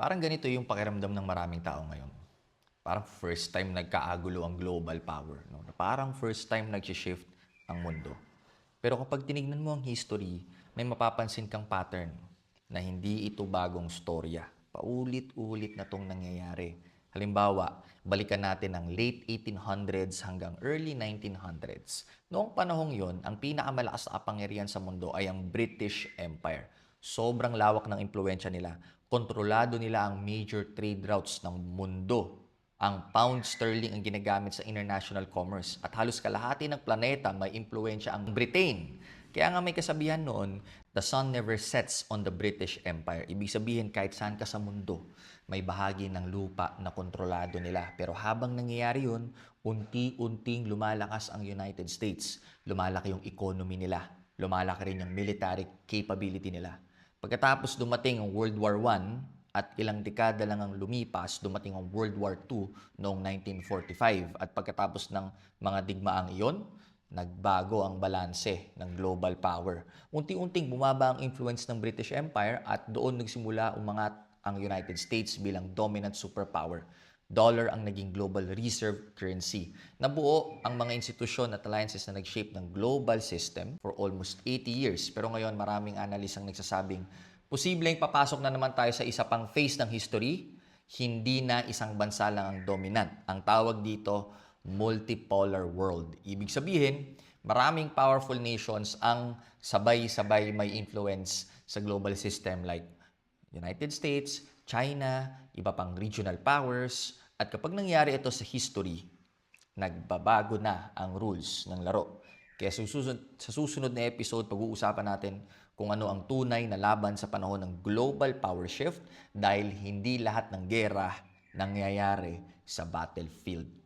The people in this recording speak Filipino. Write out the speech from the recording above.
Parang ganito yung pakiramdam ng maraming tao ngayon. Parang first time nagkaagulo ang global power. No? Parang first time nag-shift ang mundo. Pero kapag tinignan mo ang history, may mapapansin kang pattern na hindi ito bagong storya. Paulit-ulit na itong nangyayari. Halimbawa, balikan natin ang late 1800s hanggang early 1900s. Noong panahong yon, ang pinakamalakas na kapangyarihan sa mundo ay ang British Empire. Sobrang lawak ng impluensya nila. Kontrolado nila ang major trade routes ng mundo. Ang pound sterling ang ginagamit sa international commerce at halos kalahati ng planeta may impluensya ang Britain. Kaya nga may kasabihan noon, the sun never sets on the British Empire. Ibig sabihin kahit saan ka sa mundo, may bahagi ng lupa na kontrolado nila. Pero habang nangyayari yun, unti-unting lumalakas ang United States. Lumalaki yung economy nila. Lumalaki rin yung military capability nila. Pagkatapos dumating ang World War I, at ilang dekada lang ang lumipas, dumating ang World War II noong 1945. At pagkatapos ng mga digmaang iyon, nagbago ang balanse ng global power. Unti-unting bumaba ang influence ng British Empire at doon nagsimula umangat ang United States bilang dominant superpower. Dollar ang naging global reserve currency. Nabuo ang mga institusyon at alliances na nag-shape ng global system for almost 80 years. Pero ngayon maraming analyst ang nagsasabing posibleng papasok na naman tayo sa isa pang phase ng history, hindi na isang bansa lang ang dominant. Ang tawag dito, multipolar world. Ibig sabihin, maraming powerful nations ang sabay-sabay may influence sa global system like United States, China, iba pang regional powers. At kapag nangyari ito sa history, nagbabago na ang rules ng laro. Kaya sa susunod na episode, pag-uusapan natin kung ano ang tunay na laban sa panahon ng global power shift dahil hindi lahat ng gera nangyayari sa battlefield.